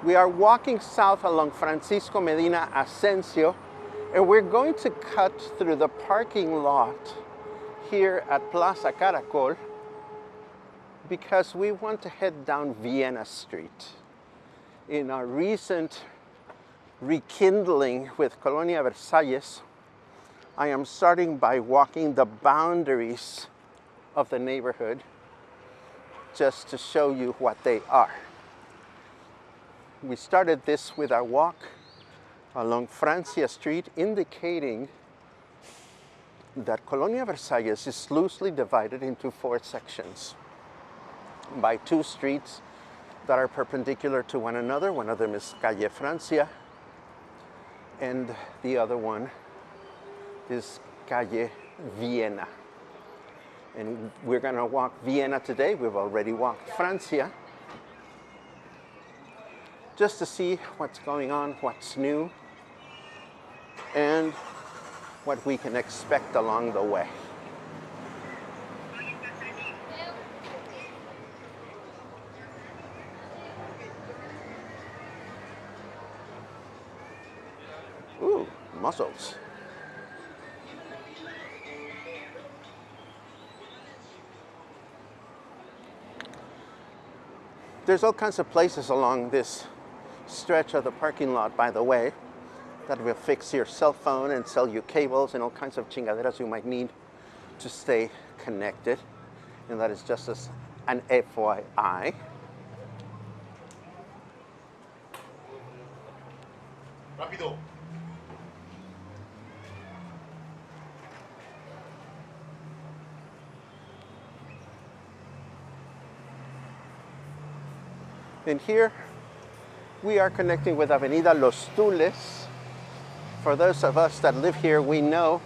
We are walking south along Francisco Medina Ascencio, and we're going to cut through the parking lot here at Plaza Caracol because we want to head down Viena Street. In our recent rekindling with Colonia Versalles, I am starting by walking the boundaries of the neighborhood just to show you what they are. We started this with our walk along Francia Street, indicating that Colonia Versalles is loosely divided into 4 sections by 2 streets that are perpendicular to one another. One of them is Calle Francia, and the other one is Calle Viena. And we're going to walk Viena today. We've already walked Francia, just to see what's going on, what's new, and what we can expect along the way. Ooh, mussels. There's all kinds of places along this stretch of the parking lot, by the way, that will fix your cell phone and sell you cables and all kinds of chingaderas you might need to stay connected. And that is just as an FYI. Rápido. And here we are connecting with Avenida Los Tules. For those of us that live here, we know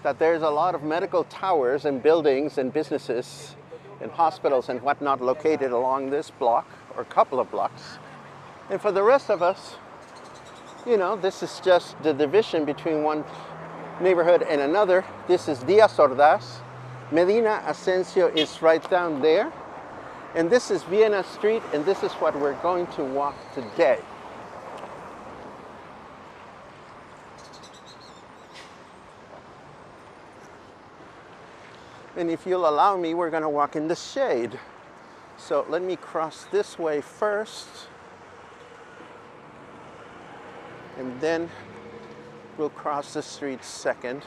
that there's a lot of medical towers and buildings and businesses and hospitals and whatnot located along this block or couple of blocks. And for the rest of us, you know, this is just the division between one neighborhood and another. This is Diaz Ordaz. Medina Ascencio is right down there. And this is Viena Street, and this is what we're going to walk today. And if you'll allow me, we're going to walk in the shade. So let me cross this way first. And then we'll cross the street second.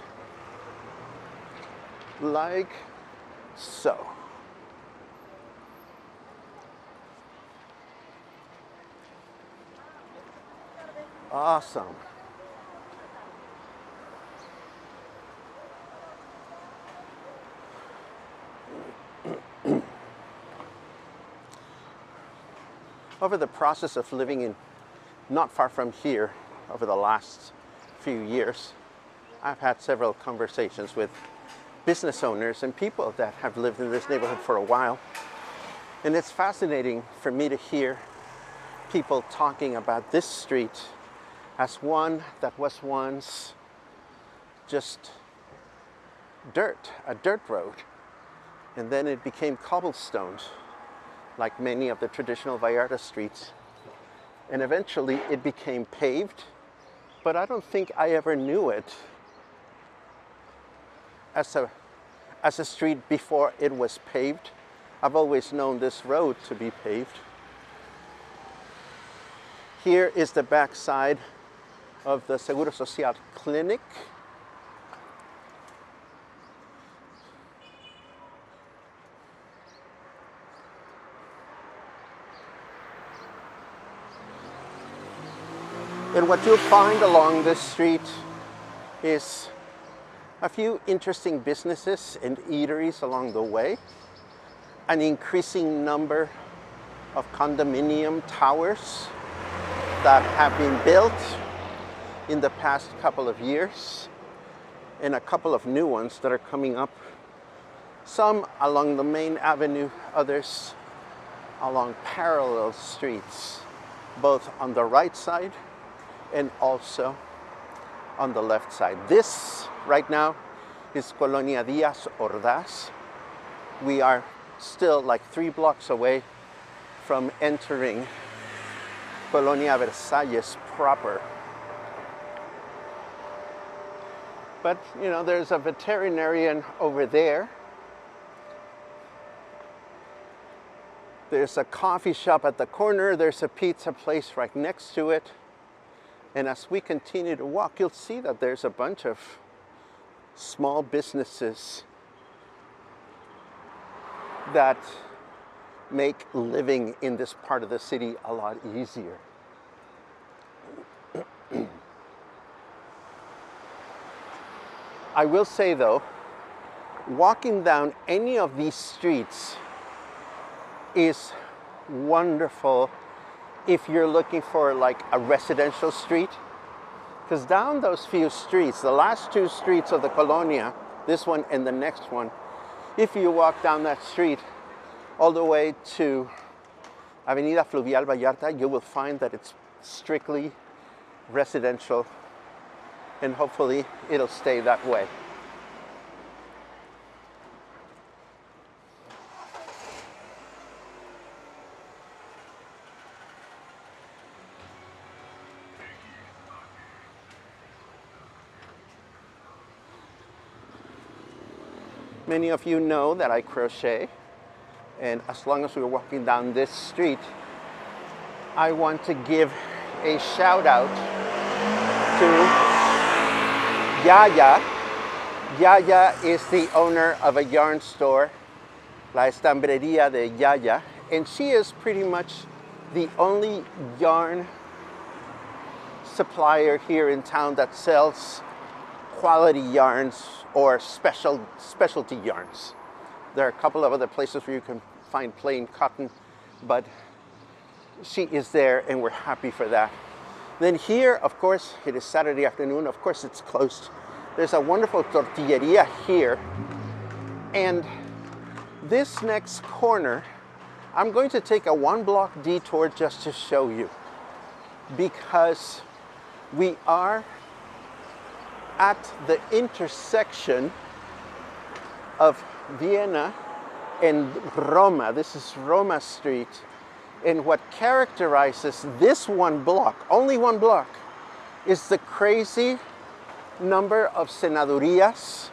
Like so. Awesome. Over the process of living in not far from here over the last few years, I've had several conversations with business owners and people that have lived in this neighborhood for a while. And it's fascinating for me to hear people talking about this street as one that was once just dirt, a dirt road. And then it became cobblestones, like many of the traditional Vallarta streets. And eventually it became paved, but I don't think I ever knew it as a street before it was paved. I've always known this road to be paved. Here is the backside of the Seguro Social clinic. And what you'll find along this street is a few interesting businesses and eateries along the way, an increasing number of condominium towers that have been built in the past couple of years, and a couple of new ones that are coming up. Some along the main avenue, others along parallel streets, both on the right side and also on the left side. This right now is Colonia Diaz Ordaz. We are still like 3 blocks away from entering Colonia Versalles proper. But, you know, there's a veterinarian over there. There's a coffee shop at the corner. There's a pizza place right next to it. And as we continue to walk, you'll see that there's a bunch of small businesses that make living in this part of the city a lot easier. I will say though, walking down any of these streets is wonderful if you're looking for like a residential street. Because down those few streets, the last two streets of the Colonia, this one and the next one, if you walk down that street all the way to Avenida Fluvial Vallarta, you will find that it's strictly residential, and hopefully it'll stay that way. Many of you know that I crochet, and as long as we're walking down this street, I want to give a shout out to Yaya. Yaya is the owner of a yarn store, La Estambrería de Yaya, and she is pretty much the only yarn supplier here in town that sells quality yarns or specialty yarns. There are a couple of other places where you can find plain cotton, but she is there and we're happy for that. Then here, of course, it is Saturday afternoon. Of course, it's closed. There's a wonderful tortilleria here. And this next corner, I'm going to take a 1-block detour just to show you, because we are at the intersection of Viena and Roma. This is Roma Street. And what characterizes this 1 block, only 1 block, is the crazy number of cenadurias,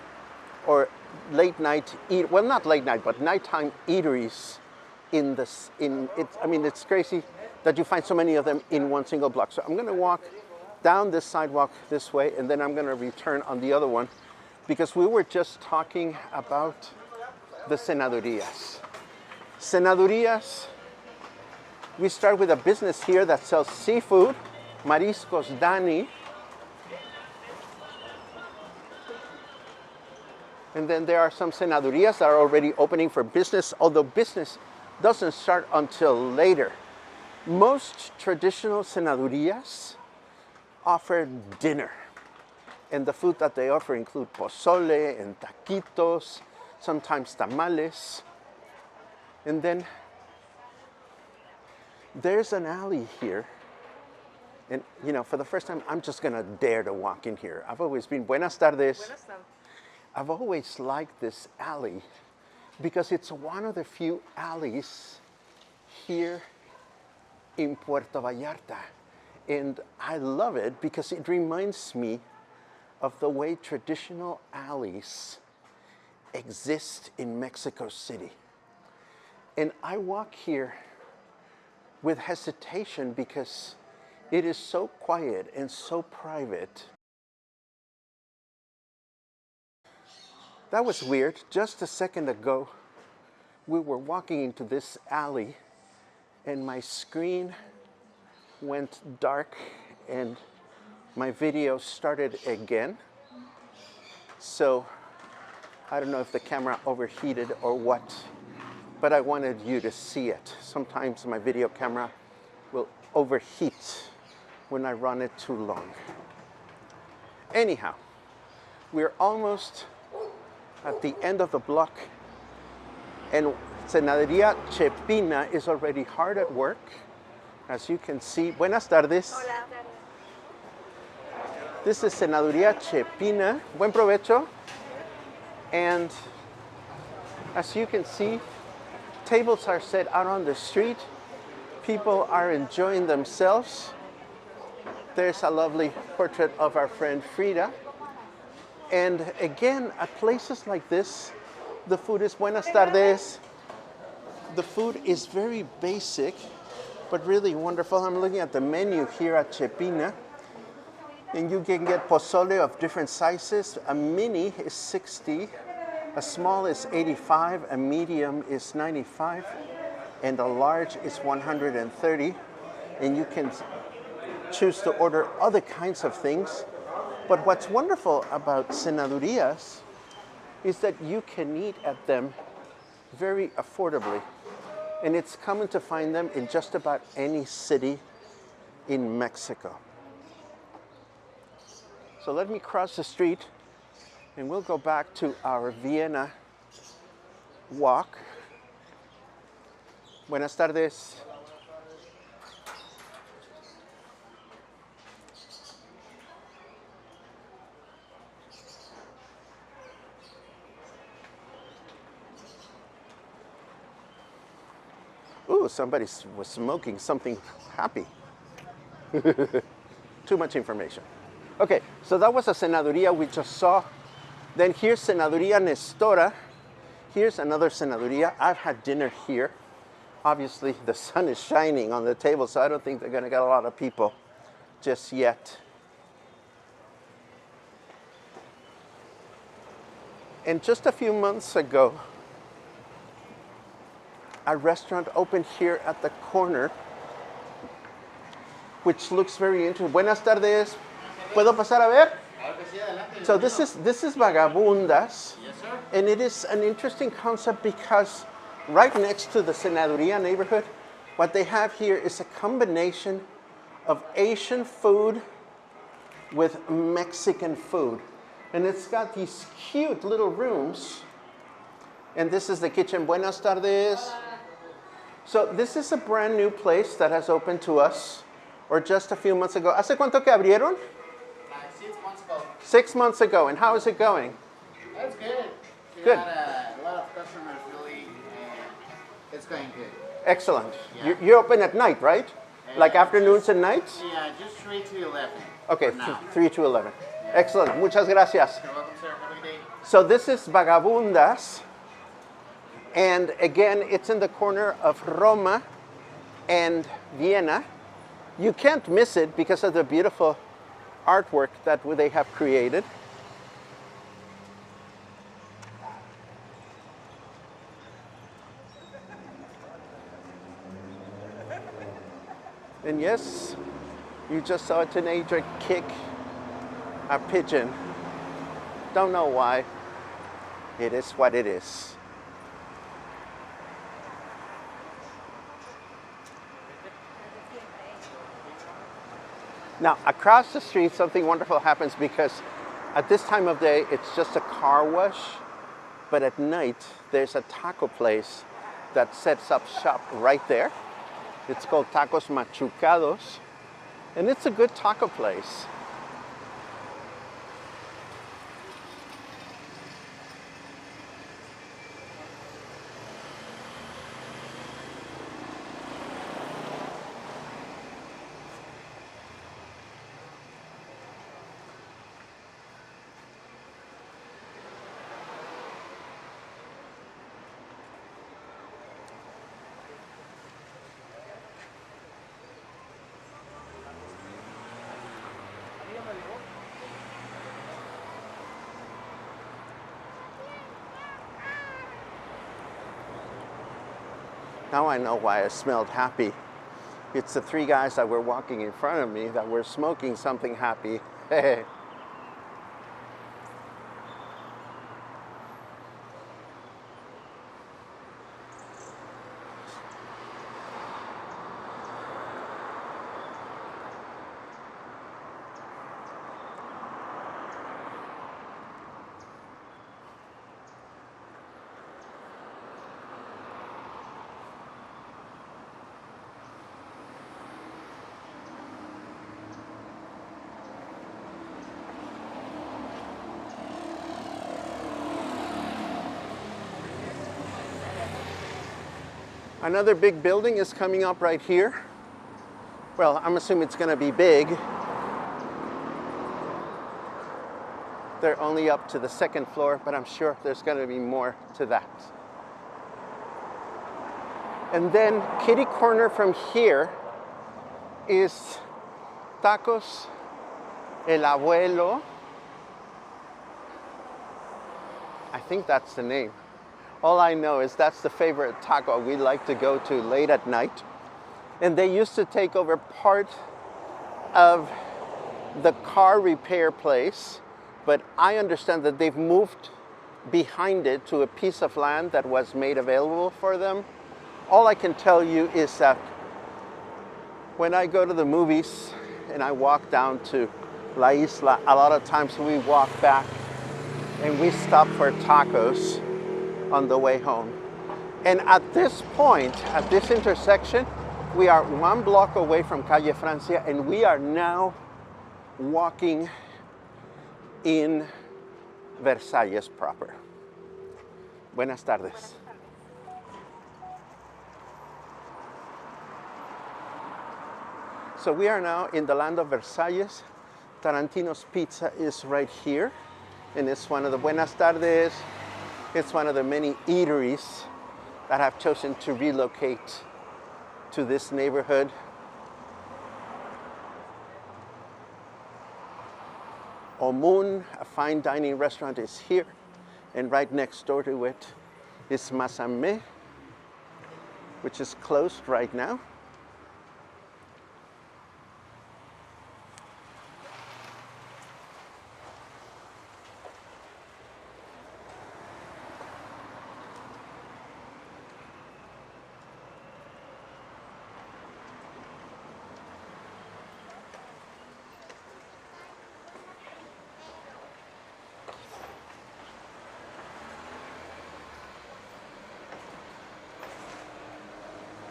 or late night well, not late night, but nighttime eateries in this. I mean, it's crazy that you find so many of them in 1 single block. So I'm going to walk down this sidewalk this way, and then I'm going to return on the other one, because we were just talking about the cenadurias. Cenadurias. We start with a business here that sells seafood, Mariscos Dani. And then there are some cenadurias that are already opening for business, although business doesn't start until later. Most traditional cenadurias offer dinner. And the food that they offer include pozole and taquitos, sometimes tamales. And then there's an alley here, and you know, for the first time, I'm just gonna dare to walk in here. I've always been, buenas tardes. Buenas tardes. I've always liked this alley because it's one of the few alleys here in Puerto Vallarta. And I love it because it reminds me of the way traditional alleys exist in Mexico City. And I walk here with hesitation because it is so quiet and so private. That was weird. Just a second ago, we were walking into this alley and my screen went dark and my video started again. So I don't know if the camera overheated or what, but I wanted you to see it. Sometimes my video camera will overheat when I run it too long. Anyhow, we're almost at the end of the block, and Cenadería Chepina is already hard at work. As you can see, buenas tardes. Hola. This is Cenadería Chepina. Buen provecho. And as you can see, tables are set out on the street. People are enjoying themselves. There's a lovely portrait of our friend Frida. And again, at places like this, the food is buenas tardes. The food is very basic, but really wonderful. I'm looking at the menu here at Chepina, and you can get pozole of different sizes. A mini is 60, a small is 85, a medium is 95, and a large is 130. And you can choose to order other kinds of things. But what's wonderful about cenadurias is that you can eat at them very affordably. And it's common to find them in just about any city in Mexico. So let me cross the street and we'll go back to our Vienna walk. Buenas tardes. Ooh, somebody was smoking something happy. Too much information. Okay, so that was a cenaduría we just saw. Then here's Cenaduría Nestora. Here's another cenaduría. I've had dinner here. Obviously, the sun is shining on the table, so I don't think they're going to get a lot of people just yet. And just a few months ago, a restaurant opened here at the corner, which looks very interesting. Buenas tardes. ¿Puedo pasar a ver? So this is Vagabundas. Yes, sir. And it is an interesting concept because right next to the Cenaduría neighborhood, what they have here is a combination of Asian food with Mexican food. And it's got these cute little rooms. And this is the kitchen. Buenas tardes. So this is a brand new place that has opened to us, or just a few months ago. ¿Hace cuánto que abrieron? 6 months ago. 6 months ago. And how is it going? That's good. We Good. got a lot of customers really, it's going good. Excellent. Yeah. You're open at night, right? Like afternoons and nights? Yeah, just 3 to 11. Okay, for now. 3 to 11. Excellent. Muchas gracias. You're welcome, sir. Have a good day. So this is Vagabundas. And again, it's in the corner of Roma and Vienna. You can't miss it because of the beautiful artwork that they have created. And yes, you just saw a teenager kick a pigeon. Don't know why. It is what it is. Now, across the street, something wonderful happens because at this time of day, it's just a car wash. But at night, there's a taco place that sets up shop right there. It's called Tacos Machucados. And it's a good taco place. Now I know why I smelled happy. It's the 3 guys that were walking in front of me that were smoking something happy. Another big building is coming up right here. Well, I'm assuming it's going to be big. They're only up to the second floor, but I'm sure there's going to be more to that. And then kitty corner from here is Tacos El Abuelo. I think that's the name. All I know is that's the favorite taco we like to go to late at night. And they used to take over part of the car repair place, but I understand that they've moved behind it to a piece of land that was made available for them. All I can tell you is that when I go to the movies and I walk down to La Isla, a lot of times we walk back and we stop for tacos on the way home. And at this point, at this intersection, we are 1 block away from Calle Francia, and we are now walking in Versalles proper. Buenas tardes. So we are now in the land of Versalles. Tarantino's Pizza is right here, and it's one of the Buenas tardes. It's one of the many eateries that have chosen to relocate to this neighborhood. Omun, a fine dining restaurant, is here, and right next door to it is Masamé, which is closed right now.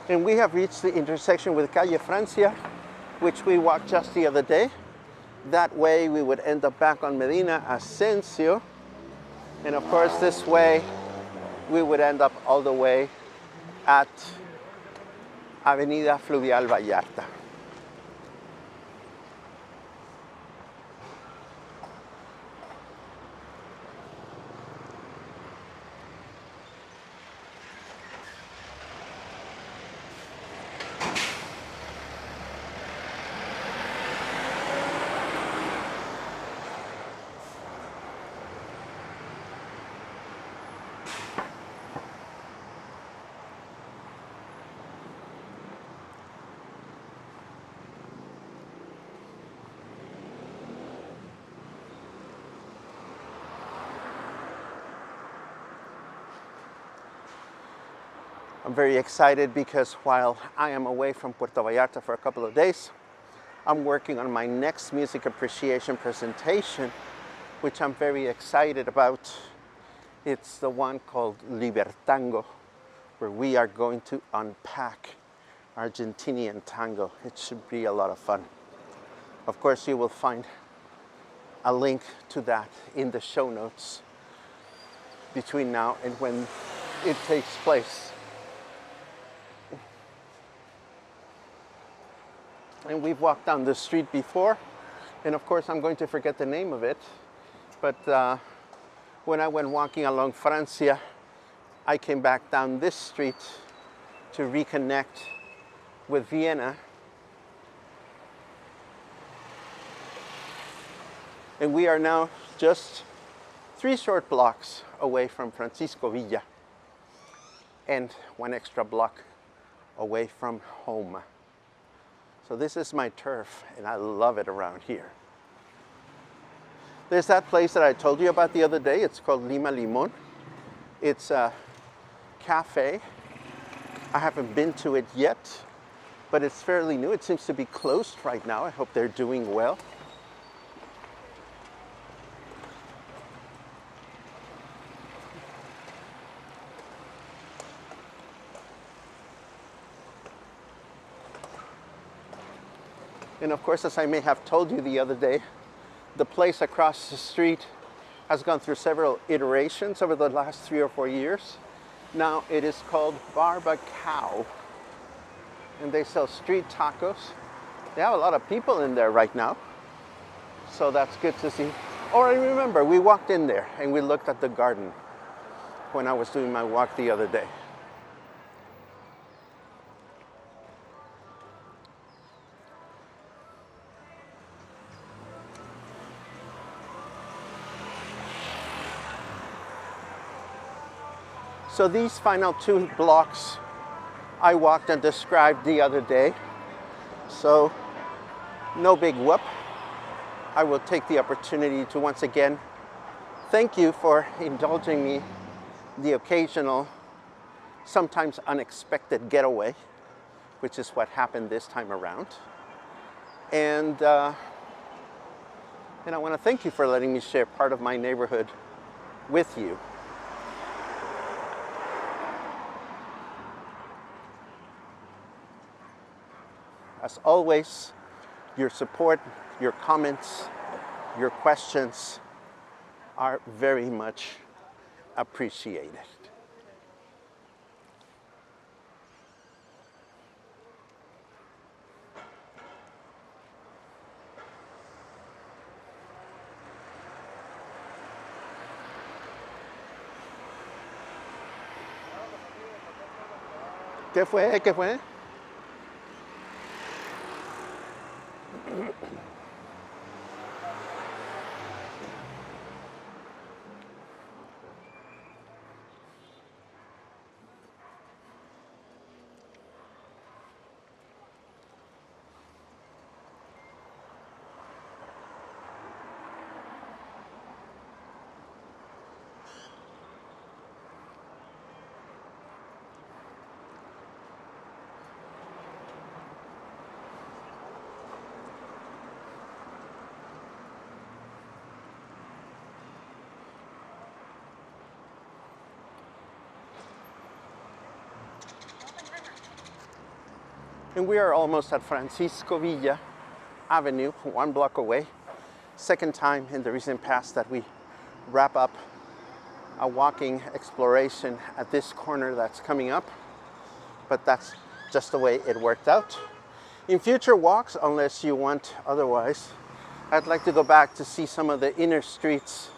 And we have reached the intersection with Calle Francia, which we walked just the other day. That way we would end up back on Medina Ascencio. And of course this way we would end up all the way at Avenida Fluvial Vallarta. I'm very excited because while I am away from Puerto Vallarta for a couple of days, I'm working on my next music appreciation presentation, which I'm very excited about. It's the one called Libertango, where we are going to unpack Argentinian tango. It should be a lot of fun. Of course, you will find a link to that in the show notes between now and when it takes place. And we've walked down this street before, and of course I'm going to forget the name of it, but when I went walking along Francia, I came back down this street to reconnect with Vienna. And we are now just 3 short blocks away from Francisco Villa and 1 extra block away from home. So this is my turf, and I love it around here. There's that place that I told you about the other day. It's called Lima Limon. It's a cafe. I haven't been to it yet, but it's fairly new. It seems to be closed right now. I hope they're doing well. And of course, as I may have told you the other day, the place across the street has gone through several iterations over the last 3 or 4 years. Now it is called Barbacao, and they sell street tacos. They have a lot of people in there right now, so that's good to see. Oh, I remember, we walked in there and we looked at the garden when I was doing my walk the other day. So these final 2 blocks I walked and described the other day. So no big whoop. I will take the opportunity to once again thank you for indulging me the occasional, sometimes unexpected getaway, which is what happened this time around. And I want to thank you for letting me share part of my neighborhood with you. As always, your support, your comments, your questions are very much appreciated. ¿Qué fue? ¿Qué fue? And we are almost at Francisco Villa Avenue, 1 block away. Second time in the recent past that we wrap up a walking exploration at this corner that's coming up, but that's just the way it worked out. In future walks, unless you want otherwise, I'd like to go back to see some of the inner streets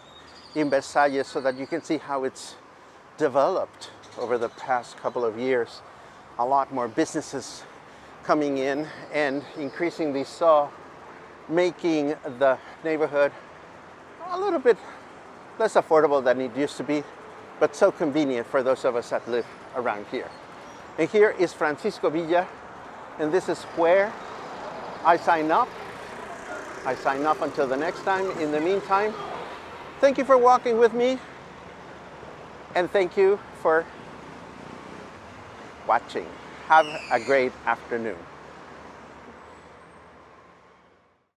in Versalles so that you can see how it's developed over the past couple of years. A lot more businesses coming in and increasingly so, making the neighborhood a little bit less affordable than it used to be, but so convenient for those of us that live around here. And here is Francisco Villa, and this is where I sign up. I sign up until the next time. In the meantime, thank you for walking with me, and thank you for watching. Have a great afternoon.